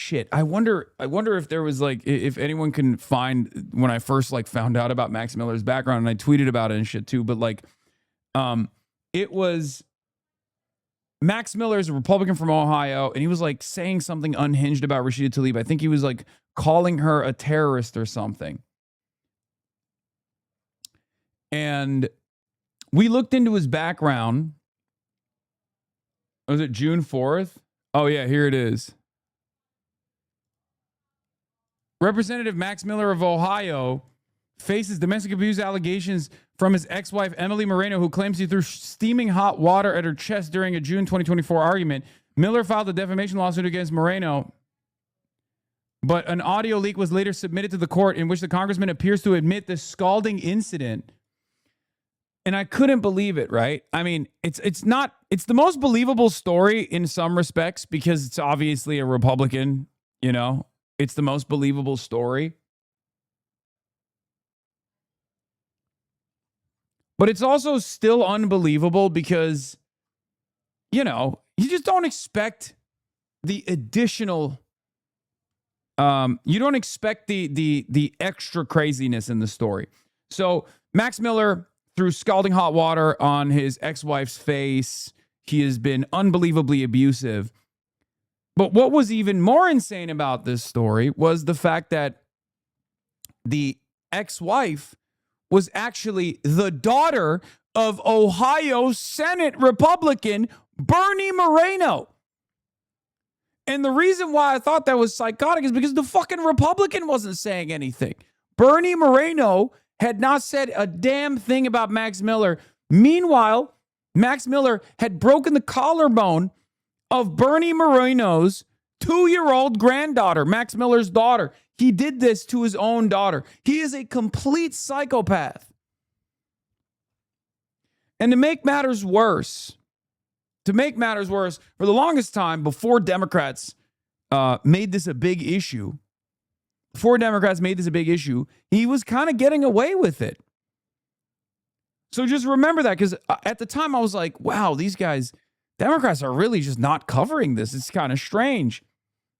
shit. I wonder if there was like, if anyone can find when I first like found out about Max Miller's background, and I tweeted about it and shit too. But like, it was Max Miller is a Republican from Ohio, and he was like saying something unhinged about Rashida Tlaib. I think he was like calling her a terrorist or something. And we looked into his background. Was it June 4th? Oh, yeah, here it is. Representative Max Miller of Ohio faces domestic abuse allegations from his ex-wife, Emily Moreno, who claims he threw steaming hot water at her chest during a June 2024 argument. Miller filed a defamation lawsuit against Moreno, but an audio leak was later submitted to the court in which the congressman appears to admit the scalding incident. And I couldn't believe it, right? I mean, it's the most believable story in some respects because it's obviously a Republican, you know? It's the most believable story. But it's also still unbelievable because, you know, you just don't expect the additional, you don't expect the extra craziness in the story. So Max Miller threw scalding hot water on his ex-wife's face. He has been unbelievably abusive. But what was even more insane about this story was the fact that the ex-wife was actually the daughter of Ohio Senate Republican Bernie Moreno. And the reason why I thought that was psychotic is because the fucking Republican wasn't saying anything. Bernie Moreno had not said a damn thing about Max Miller. Meanwhile, Max Miller had broken the collarbone of Bernie Moreno's 2-year-old granddaughter, Max Miller's daughter. He did this to his own daughter. He is a complete psychopath. And to make matters worse, for the longest time before Democrats made this a big issue, he was kind of getting away with it. So just remember that, because at the time I was like, wow, these guys, Democrats are really just not covering this. It's kind of strange.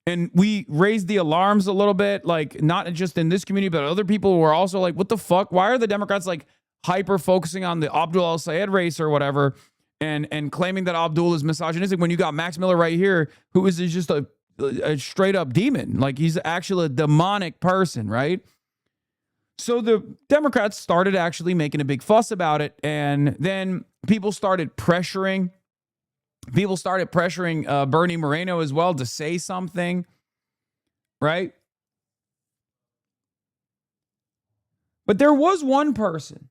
And we raised the alarms a little bit, like not just in this community, but other people were also like, what the fuck? Why are the Democrats like hyper focusing on the Abdul al-Sayed race or whatever and claiming that Abdul is misogynistic when you got Max Miller right here, who is just a straight up demon? Like he's actually a demonic person, right? So the Democrats started actually making a big fuss about it. And then people started pressuring Bernie Moreno as well to say something, right? But there was one person,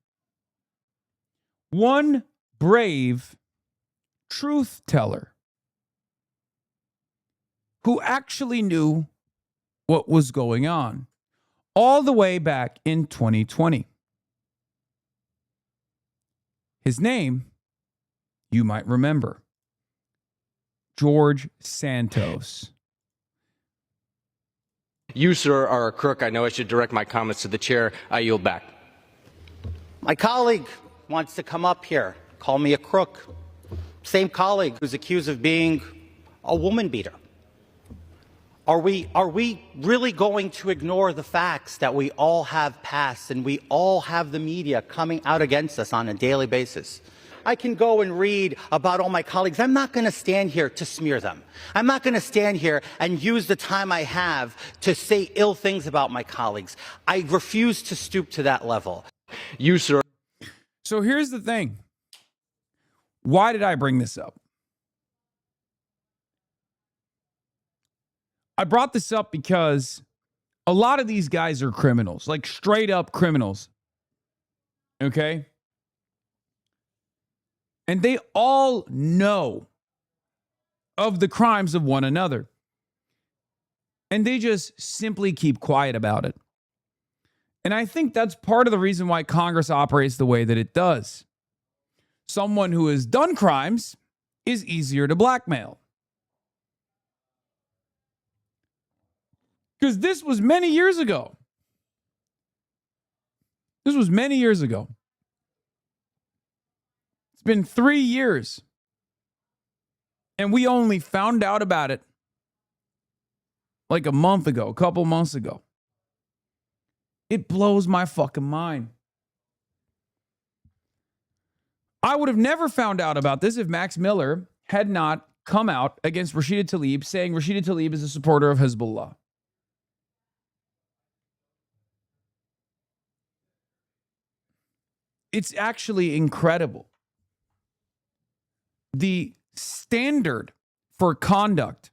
one brave truth teller who actually knew what was going on all the way back in 2020. His name, you might remember, George Santos. You, sir, are a crook. I know I should direct my comments to the chair. I yield back. My colleague wants to come up here, call me a crook. Same colleague who's accused of being a woman beater. Are we really going to ignore the facts that we all have passed and we all have the media coming out against us on a daily basis? I can go and read about all my colleagues. I'm not going to stand here to smear them. I'm not going to stand here and use the time I have to say ill things about my colleagues. I refuse to stoop to that level. You, sir. So here's the thing. Why did I bring this up? I brought this up because a lot of these guys are criminals, like straight up criminals. Okay? And they all know of the crimes of one another. And they just simply keep quiet about it. And I think that's part of the reason why Congress operates the way that it does. Someone who has done crimes is easier to blackmail. Because this was many years ago. It's been 3 years. And we only found out about it like a month ago, a couple months ago. It blows my fucking mind. I would have never found out about this if Max Miller had not come out against Rashida Tlaib, saying Rashida Tlaib is a supporter of Hezbollah. It's actually incredible. The standard for conduct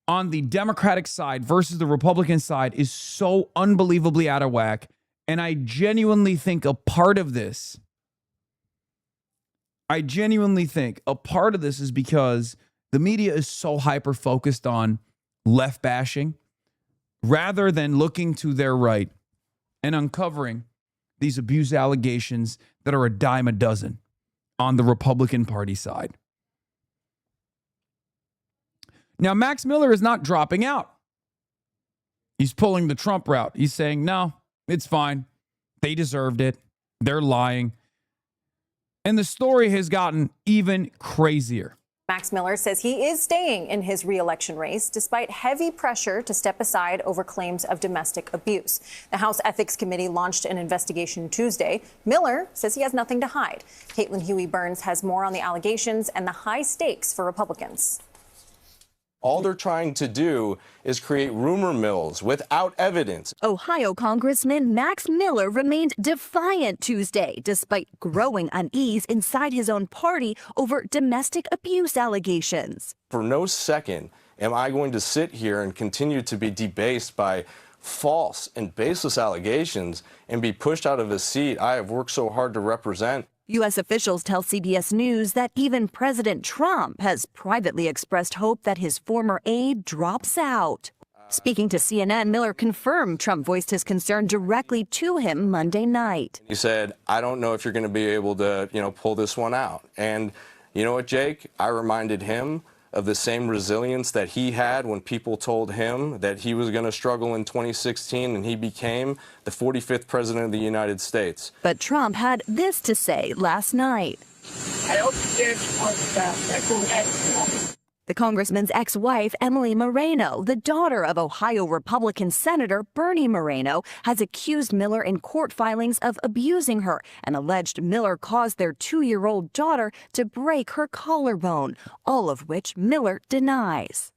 on the Democratic side versus the Republican side is so unbelievably out of whack. And I genuinely think a part of this is because the media is so hyper focused on left bashing rather than looking to their right and uncovering these abuse allegations that are a dime a dozen on the Republican Party side. Now, Max Miller is not dropping out. He's pulling the Trump route. He's saying, no, it's fine. They deserved it. They're lying. And the story has gotten even crazier. Max Miller says he is staying in his re-election race despite heavy pressure to step aside over claims of domestic abuse. The House Ethics Committee launched an investigation Tuesday. Miller says he has nothing to hide. Caitlin Huey-Burns has more on the allegations and the high stakes for Republicans. All they're trying to do is create rumor mills without evidence. Ohio Congressman Max Miller remained defiant Tuesday, despite growing unease inside his own party over domestic abuse allegations. For no second am I going to sit here and continue to be debased by false and baseless allegations and be pushed out of a seat I have worked so hard to represent. U.S. officials tell CBS News that even President Trump has privately expressed hope that his former aide drops out. Speaking to CNN, Miller confirmed Trump voiced his concern directly to him Monday night. He said, I don't know if you're going to be able to, pull this one out. And you know what, Jake? I reminded him of the same resilience that he had when people told him that he was going to struggle in 2016 and he became the 45th president of the United States. But Trump had this to say last night. I hope you support that. The congressman's ex-wife, Emily Moreno, the daughter of Ohio Republican Senator Bernie Moreno, has accused Miller in court filings of abusing her and alleged Miller caused their 2-year-old daughter to break her collarbone, all of which Miller denies.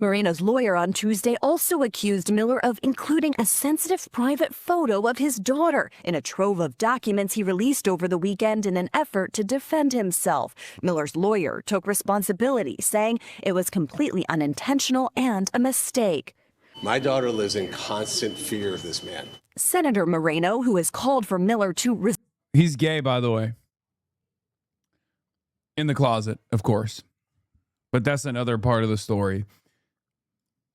Moreno's lawyer on Tuesday also accused Miller of including a sensitive private photo of his daughter in a trove of documents he released over the weekend in an effort to defend himself. Miller's lawyer took responsibility, saying it was completely unintentional and a mistake. My daughter lives in constant fear of this man. Senator Moreno, who has called for Miller to He's gay, by the way. In the closet, of course. But that's another part of the story.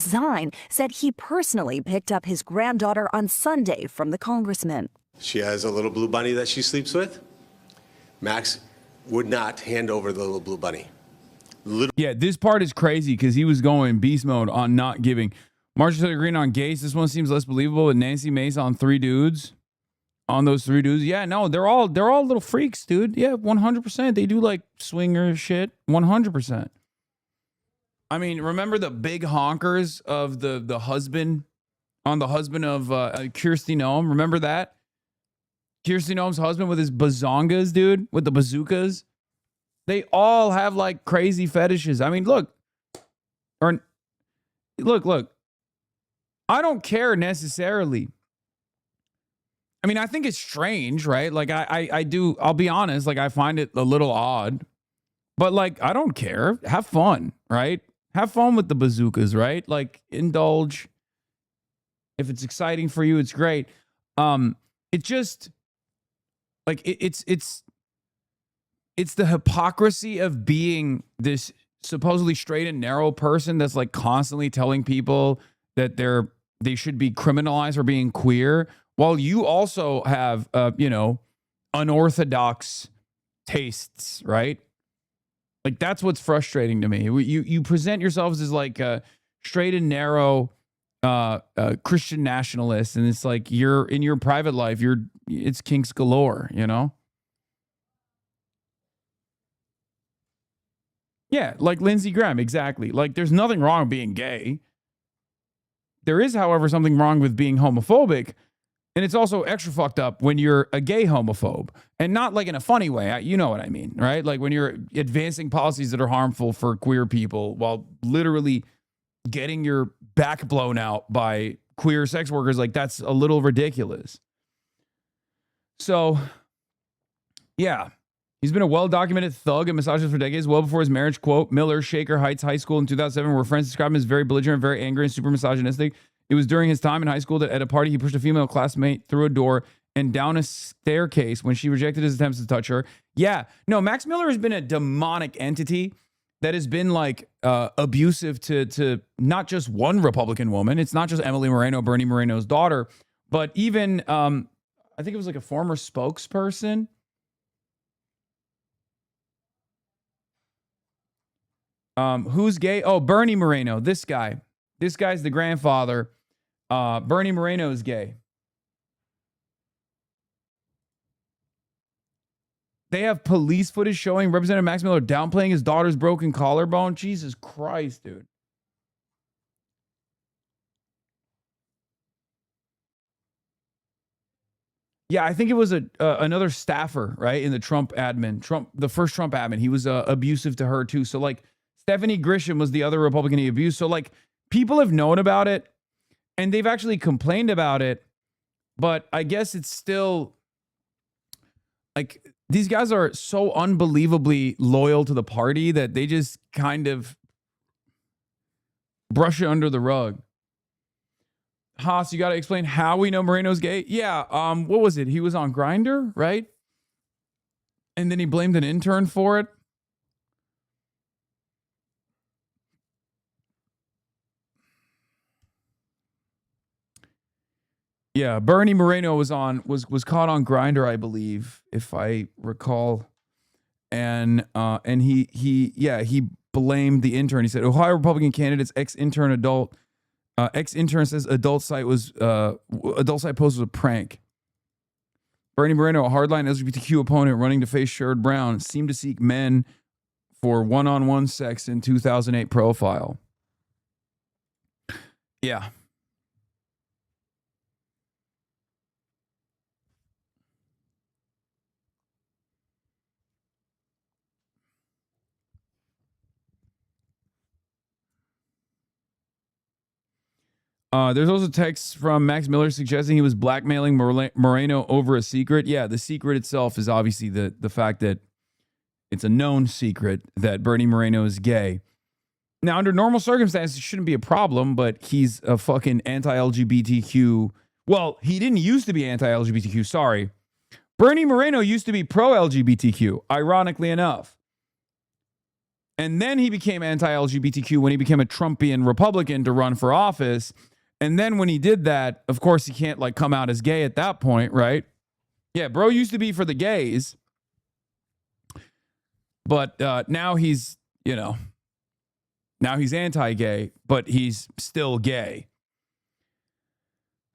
resign, said he personally picked up his granddaughter on Sunday from the congressman. She has a little blue bunny that she sleeps with. Max would not hand over the little blue bunny. Yeah, this part is crazy because he was going beast mode on not giving. Marcia Taylor Greene on gays. This one seems less believable. With Nancy Mace on three dudes. On those three dudes. Yeah, no, they're all little freaks, dude. Yeah, 100%. They do like swinger shit. 100%. I mean, remember the big honkers of the husband on the husband of Kirsty Noem? Remember that? Kirsty Noem's husband with his bazongas, dude, with the bazookas. They all have like crazy fetishes. I mean, look. I don't care necessarily. I mean, I think it's strange, right? Like I do, I'll be honest, like I find it a little odd. But like I don't care. Have fun, right? Have fun with the bazookas, right? Like indulge. If it's exciting for you, it's great. It just like it's the hypocrisy of being this supposedly straight and narrow person that's like constantly telling people that they should be criminalized for being queer, while you also have unorthodox tastes, right? Like that's what's frustrating to me. You present yourselves as like a straight and narrow Christian nationalist, and it's like you're in your private life, it's kinks galore, you know? Yeah, like Lindsey Graham, exactly. Like there's nothing wrong with being gay. There is, however, something wrong with being homophobic. And it's also extra fucked up when you're a gay homophobe, and not like in a funny way. You know what I mean, right? Like when you're advancing policies that are harmful for queer people while literally getting your back blown out by queer sex workers. Like that's a little ridiculous. So, yeah, he's been a well-documented thug and misogynist for decades, well before his marriage. Quote, Miller, Shaker Heights High School in 2007, where friends described him as very belligerent, very angry, and super misogynistic. It was during his time in high school that at a party, he pushed a female classmate through a door and down a staircase when she rejected his attempts to touch her. Yeah, no, Max Miller has been a demonic entity that has been like abusive to not just one Republican woman. It's not just Emily Moreno, Bernie Moreno's daughter, but even, I think it was like a former spokesperson. Who's gay? Oh, Bernie Moreno, this guy. This guy's the grandfather. Bernie Moreno is gay. They have police footage showing Representative Max Miller downplaying his daughter's broken collarbone. Jesus Christ, dude. Yeah, I think it was another staffer, right, in the Trump admin. The first Trump admin. He was abusive to her too. So like Stephanie Grisham was the other Republican he abused. So like people have known about it and they've actually complained about it, but I guess it's still like these guys are so unbelievably loyal to the party that they just kind of brush it under the rug. Haas, you got to explain how we know Moreno's gay. Yeah, what was it? He was on Grindr, right? And then he blamed an intern for it. Yeah, Bernie Moreno was caught on Grindr, I believe, if I recall, and he blamed the intern. He said Ohio Republican candidate's ex-intern says adult site post was a prank. Bernie Moreno, a hardline LGBTQ opponent running to face Sherrod Brown, seemed to seek men for one-on-one sex in 2008 profile. Yeah. There's also texts from Max Miller suggesting he was blackmailing Moreno over a secret. Yeah, the secret itself is obviously the fact that it's a known secret that Bernie Moreno is gay. Now, under normal circumstances, it shouldn't be a problem, but he's a fucking anti-LGBTQ. Well, he didn't used to be anti-LGBTQ, sorry. Bernie Moreno used to be pro-LGBTQ, ironically enough. And then he became anti-LGBTQ when he became a Trumpian Republican to run for office. And then when he did that, of course, he can't like come out as gay at that point, right? Yeah, bro used to be for the gays. But now he's, now he's anti-gay, but he's still gay.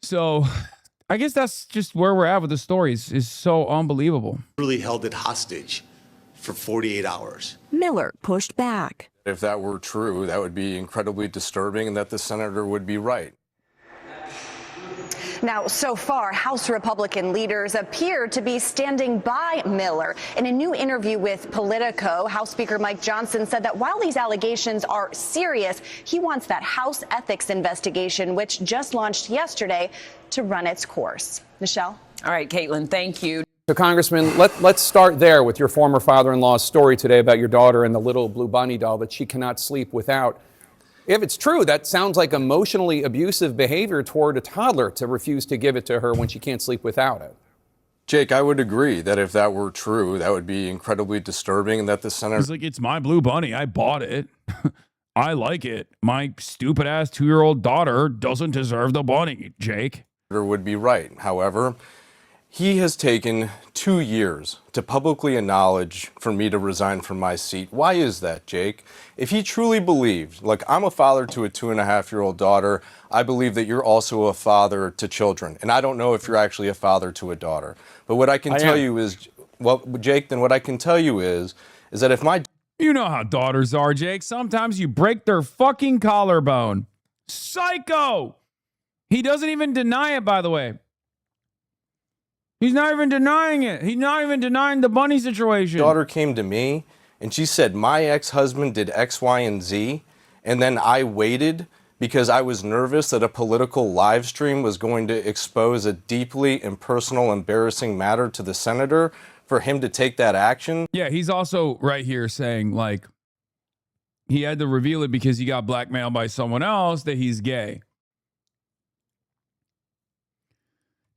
So I guess that's just where we're at with the stories. Is so unbelievable. Really held it hostage for 48 hours. Miller pushed back. If that were true, that would be incredibly disturbing and that the senator would be right. Now, so far, House Republican leaders appear to be standing by Miller. In a new interview with Politico, House Speaker Mike Johnson said that while these allegations are serious, he wants that House ethics investigation, which just launched yesterday, to run its course. Michelle? All right, Caitlin, thank you. So, Congressman, let's start there with your former father-in-law's story today about your daughter and the little blue bunny doll that she cannot sleep without. If it's true, that sounds like emotionally abusive behavior toward a toddler to refuse to give it to her when she can't sleep without it. Jake, I would agree that if that were true, that would be incredibly disturbing and that the senator... He's like, it's my blue bunny. I bought it. I like it. My stupid-ass 2-year-old daughter doesn't deserve the bunny, Jake. ...would be right. However, he has taken 2 years to publicly acknowledge for me to resign from my seat. Why is that, Jake? If he truly believed, like I'm a father to a 2.5-year-old daughter, I believe that you're also a father to children. And I don't know if you're actually a father to a daughter. But what I can tell you is, well, Jake, then what I can tell you is that if my... You know how daughters are, Jake. Sometimes you break their fucking collarbone. Psycho! He doesn't even deny it, by the way. He's not even denying it. He's not even denying the bunny situation. Daughter came to me and she said, my ex-husband did X, Y, and Z. And then I waited because I was nervous that a political live stream was going to expose a deeply impersonal, embarrassing matter to the senator for him to take that action. Yeah, he's also right here saying, like, he had to reveal it because he got blackmailed by someone else that he's gay.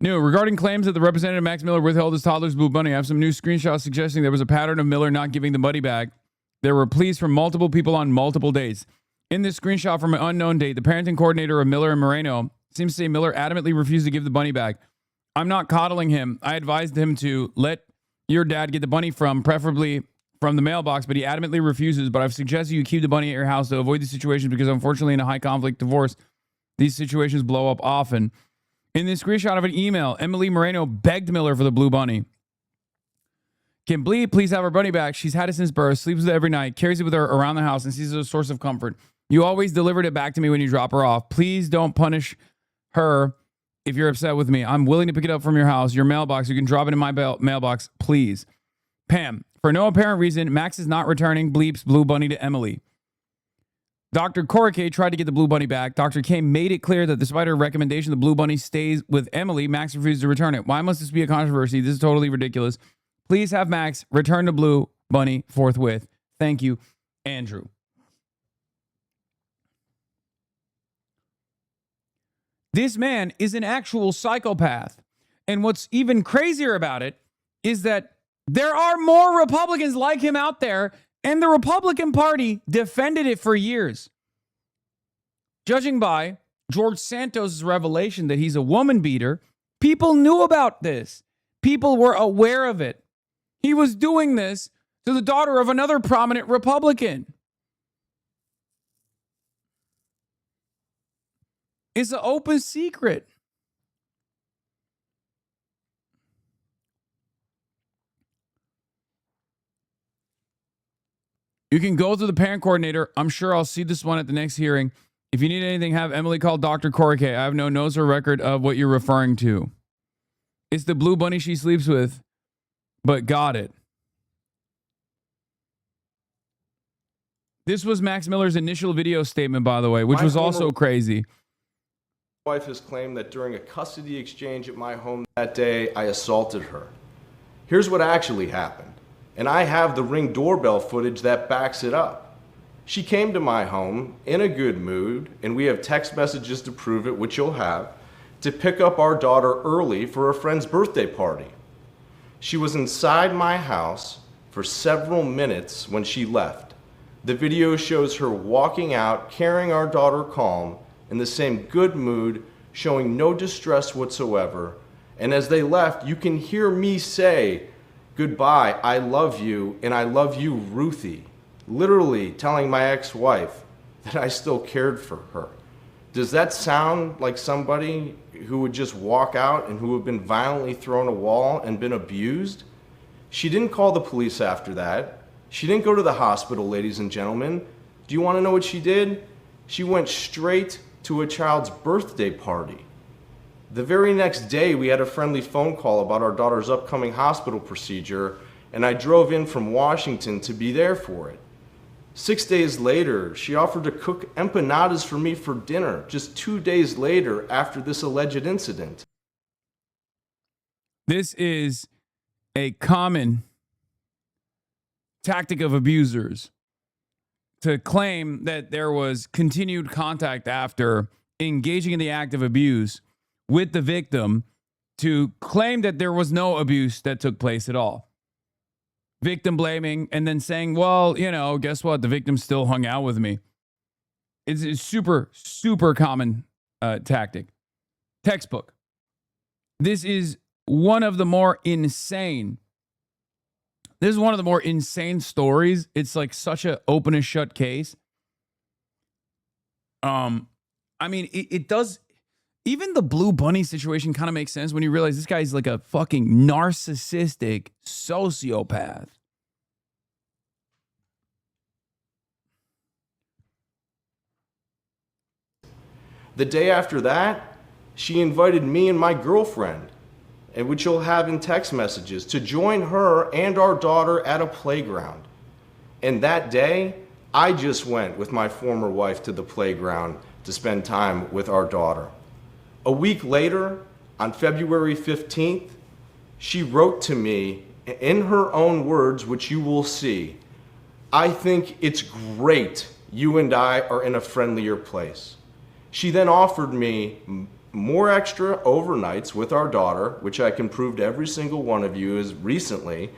New, regarding claims that the representative Max Miller withheld his toddler's blue bunny, I have some new screenshots suggesting there was a pattern of Miller not giving the bunny back. There were pleas from multiple people on multiple dates. In this screenshot from an unknown date, the parenting coordinator of Miller and Moreno seems to say Miller adamantly refused to give the bunny back. I'm not coddling him. I advised him to let your dad get the bunny preferably from the mailbox, but he adamantly refuses. But I've suggested you keep the bunny at your house to avoid these situations because unfortunately in a high conflict divorce, these situations blow up often. In this screenshot of an email, Emily Moreno begged Miller for the blue bunny. Can Blee please have her bunny back? She's had it since birth, sleeps with it every night, carries it with her around the house, and sees it as a source of comfort. You always delivered it back to me when you drop her off. Please don't punish her if you're upset with me. I'm willing to pick it up from your house, your mailbox. You can drop it in my mailbox, please. Pam, for no apparent reason, Max is not returning Bleep's blue bunny to Emily. Dr. Korike tried to get the blue bunny back. Dr. K made it clear that despite her recommendation, the blue bunny stays with Emily. Max refused to return it. Why must this be a controversy? This is totally ridiculous. Please have Max return the blue bunny forthwith. Thank you, Andrew. This man is an actual psychopath. And what's even crazier about it is that there are more Republicans like him out there, and the Republican Party defended it for years. Judging by George Santos' revelation that he's a woman beater, people knew about this. People were aware of it. He was doing this to the daughter of another prominent Republican. It's an open secret. You can go to the parent coordinator. I'm sure I'll see this one at the next hearing. If you need anything, have Emily call Dr. Korike. I have no notes or record of what you're referring to. It's the blue bunny she sleeps with, but got it. This was Max Miller's initial video statement, by the way, which was also crazy. My wife has claimed that during a custody exchange at my home that day, I assaulted her. Here's what actually happened, and I have the Ring doorbell footage that backs it up. She came to my home in a good mood, and we have text messages to prove it, which you'll have, to pick up our daughter early for a friend's birthday party. She was inside my house for several minutes when she left. The video shows her walking out, carrying our daughter calm, in the same good mood, showing no distress whatsoever. And as they left, you can hear me say, goodbye, I love you, and I love you, Ruthie. Literally telling my ex-wife that I still cared for her. Does that sound like somebody who would just walk out and who had been violently thrown a wall and been abused? She didn't call the police after that. She didn't go to the hospital, ladies and gentlemen. Do you want to know what she did? She went straight to a child's birthday party. The very next day, we had a friendly phone call about our daughter's upcoming hospital procedure, and I drove in from Washington to be there for it. 6 days later, she offered to cook empanadas for me for dinner, just 2 days later after this alleged incident. This is a common tactic of abusers to claim that there was continued contact after engaging in the act of abuse with the victim, to claim that there was no abuse that took place at all. Victim blaming, and then saying, well, you know, guess what? The victim still hung out with me. It's a super, super common tactic. Textbook. This is one of the more insane. This is one of the more insane stories. It's like such an open and shut case. I mean, it does. Even the blue bunny situation kind of makes sense when you realize this guy's like a fucking narcissistic sociopath. The day after that, she invited me and my girlfriend, and which you'll have in text messages, to join her and our daughter at a playground. And that day, I just went with my former wife to the playground to spend time with our daughter. A week later, on February 15th, she wrote to me in her own words, which you will see, "I think it's great you and I are in a friendlier place." She then offered me more extra overnights with our daughter, which I can prove to every single one of you as recently.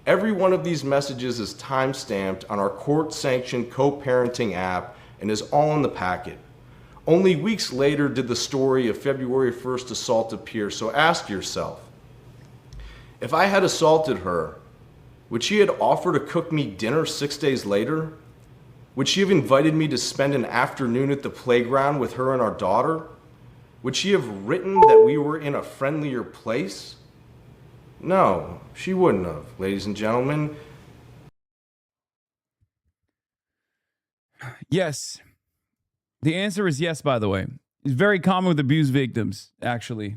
Every one of these messages is time-stamped on our court-sanctioned co-parenting app and is all in the packet. Only weeks later did the story of February 1st assault appear, so ask yourself, if I had assaulted her, would she have offered to cook me dinner 6 days later? Would she have invited me to spend an afternoon at the playground with her and our daughter? Would she have written that we were in a friendlier place? No, she wouldn't have, ladies and gentlemen. Yes. The answer is yes, by the way. It's very common with abuse victims, actually,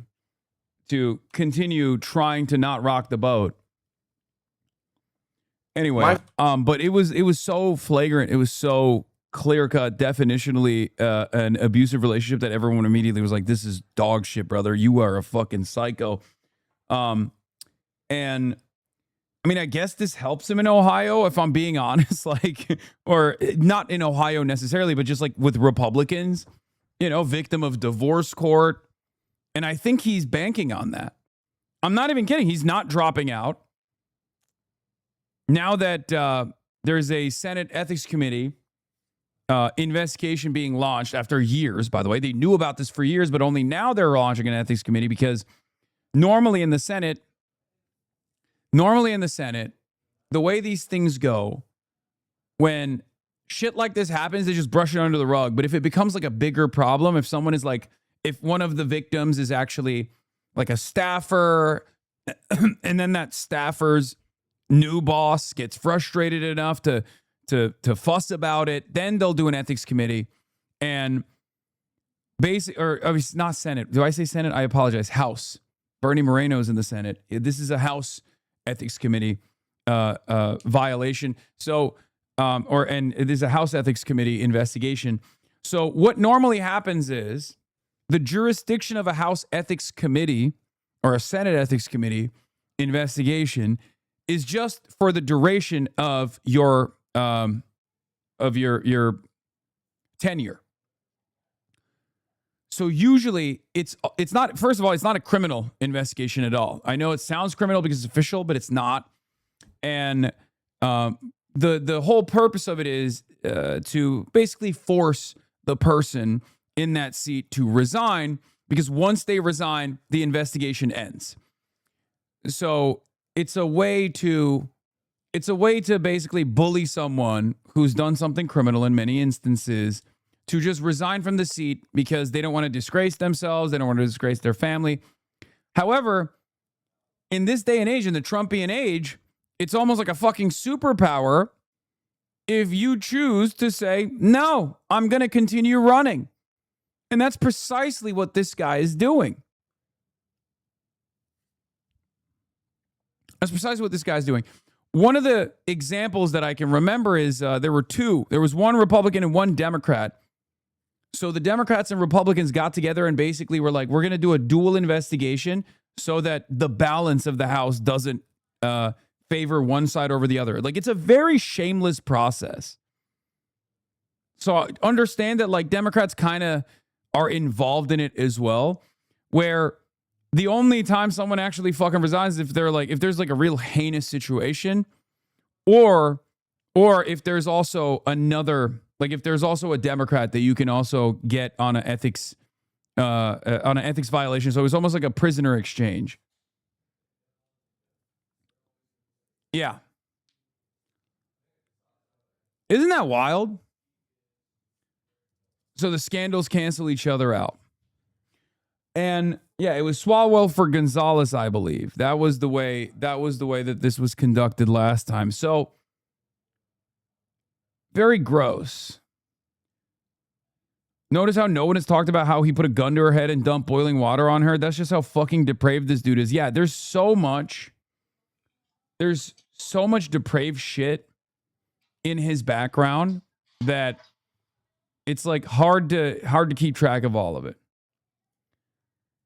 to continue trying to not rock the boat. Anyway, but it was so flagrant. It was so clear-cut, definitionally an abusive relationship that everyone immediately was like, this is dog shit, brother. You are a fucking psycho. And I mean, I guess this helps him in Ohio, if I'm being honest, like, or not in Ohio necessarily, but just like with Republicans, you know, victim of divorce court. And I think he's banking on that. I'm not even kidding. He's not dropping out. Now that there's a Senate Ethics Committee investigation being launched after years, by the way, they knew about this for years, but only now they're launching an ethics committee because normally in the Senate, the way these things go, when shit like this happens, they just brush it under the rug. But if it becomes like a bigger problem, if someone is like, if one of the victims is actually like a staffer, and then that staffer's new boss gets frustrated enough to fuss about it, then they'll do an ethics committee. And it's not Senate. Do I say Senate? I apologize. House. Bernie Moreno's in the Senate. This is a House Ethics Committee violation. So, and there's a House Ethics Committee investigation. So what normally happens is the jurisdiction of a House Ethics Committee or a Senate Ethics Committee investigation is just for the duration of your tenure. So usually it's not, first of all, it's not a criminal investigation at all. I know it sounds criminal because it's official, but it's not. And the whole purpose of it is to basically force the person in that seat to resign, because once they resign, the investigation ends. So it's a way to basically bully someone who's done something criminal in many instances to just resign from the seat because they don't want to disgrace themselves. They don't want to disgrace their family. However, in this day and age, in the Trumpian age, it's almost like a fucking superpower if you choose to say, no, I'm going to continue running. And that's precisely what this guy is doing. That's precisely what this guy's doing. One of the examples that I can remember is there were two. There was one Republican and one Democrat. So the Democrats and Republicans got together and basically were like, we're going to do a dual investigation so that the balance of the House doesn't favor one side over the other. Like, it's a very shameless process. So understand that, like, Democrats kind of are involved in it as well, where the only time someone actually fucking resigns is if there's like a real heinous situation, or if there's also another, like if there's also a Democrat that you can also get on an ethics violation. So it's almost like a prisoner exchange. Yeah. Isn't that wild? So the scandals cancel each other out. And yeah, it was Swalwell for Gonzalez, I believe. That was the way that this was conducted last time. So very gross. Notice how no one has talked about how he put a gun to her head and dumped boiling water on her. That's just how fucking depraved this dude is. Yeah, there's so much depraved shit in his background that it's like hard to keep track of all of it.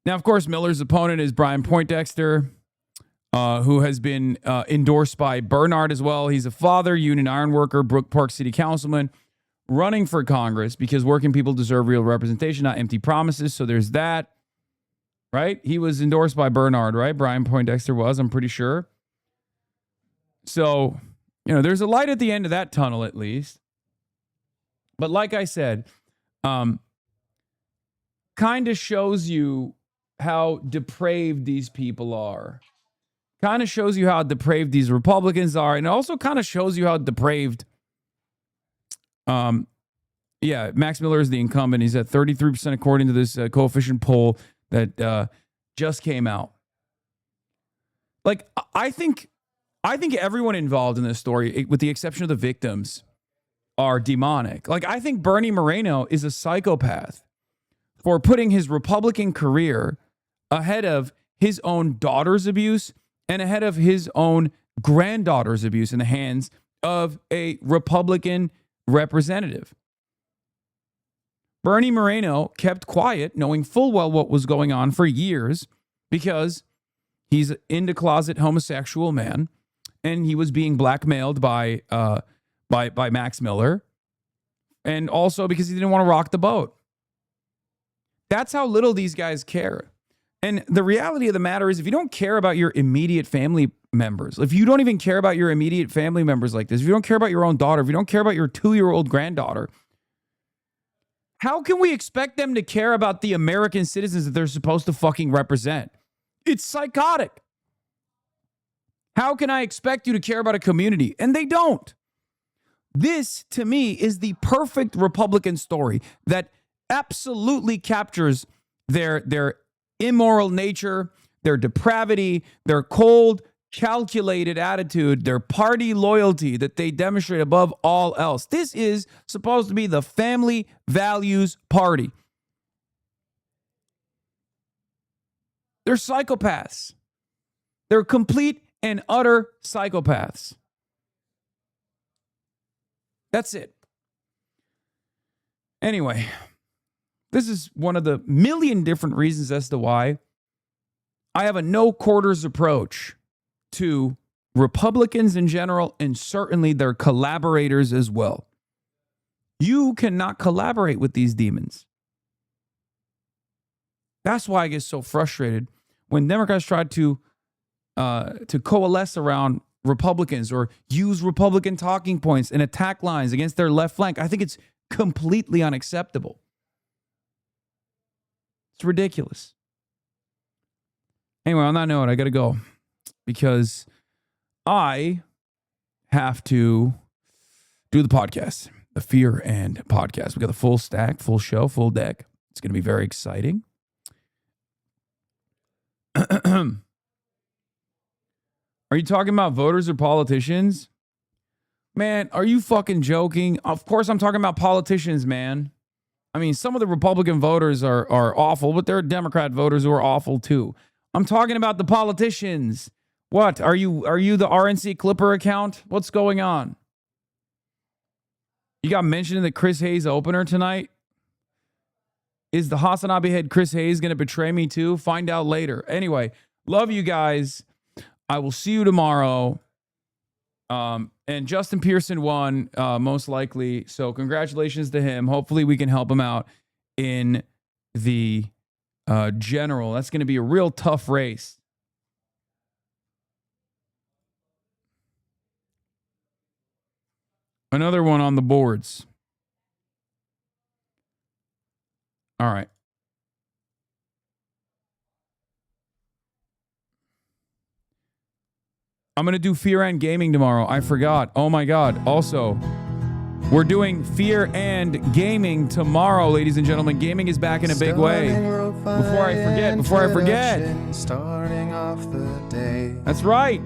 Now, of course, Miller's opponent is Brian Poindexter, who has been endorsed by Bernard as well. He's a father, union iron worker, Brook Park City Councilman, running for Congress because working people deserve real representation, not empty promises. So there's that, right? He was endorsed by Bernard, right? Brian Poindexter was, I'm pretty sure. So, there's a light at the end of that tunnel at least. But like I said, kind of shows you how depraved these people are. Kind of shows you how depraved these Republicans are. And it also kind of shows you how depraved Max Miller is the incumbent. He's at 33% according to this coefficient poll that just came out. Like, I think everyone involved in this story, with the exception of the victims, are demonic. Like, I think Bernie Moreno is a psychopath for putting his Republican career ahead of his own daughter's abuse and ahead of his own granddaughter's abuse in the hands of a Republican representative. Bernie Moreno kept quiet, knowing full well what was going on for years, because he's an into-closet homosexual man, and he was being blackmailed by Max Miller, and also because he didn't want to rock the boat. That's how little these guys care. And the reality of the matter is, if you don't care about your immediate family members, if you don't even care about your immediate family members like this, if you don't care about your own daughter, if you don't care about your 2-year-old granddaughter, how can we expect them to care about the American citizens that they're supposed to fucking represent? It's psychotic. How can I expect you to care about a community? And they don't. This, to me, is the perfect Republican story that absolutely captures their immoral nature, their depravity, their cold, calculated attitude, their party loyalty that they demonstrate above all else. This is supposed to be the family values party. They're psychopaths. They're complete and utter psychopaths. That's it. Anyway, this is one of the million different reasons as to why I have a no quarters approach to Republicans in general, and certainly their collaborators as well. You cannot collaborate with these demons. That's why I get so frustrated when Democrats try to coalesce around Republicans or use Republican talking points and attack lines against their left flank. I think it's completely unacceptable. It's ridiculous. Anyway, on that note, I got to go because I have to do the podcast, the Fear and podcast. We got the full stack, full show, full deck. It's going to be very exciting. Are you talking about voters or politicians? Man, are you fucking joking? Of course I'm talking about politicians, man. I mean, some of the Republican voters are awful, but there are Democrat voters who are awful too. I'm talking about the politicians. What? Are you the RNC Clipper account? What's going on? You got mentioned in the Chris Hayes opener tonight? Is the HasanAbi head Chris Hayes going to betray me too? Find out later. Anyway, love you guys. I will see you tomorrow. And Justin Pearson won, most likely. So congratulations to him. Hopefully we can help him out in the general. That's going to be a real tough race. Another one on the boards. All right. I'm going to do Fear and Gaming tomorrow. I forgot. Oh my God. Also, we're doing Fear and Gaming tomorrow, ladies and gentlemen. Gaming is back in a big way. Before I forget. Starting off the day. That's right.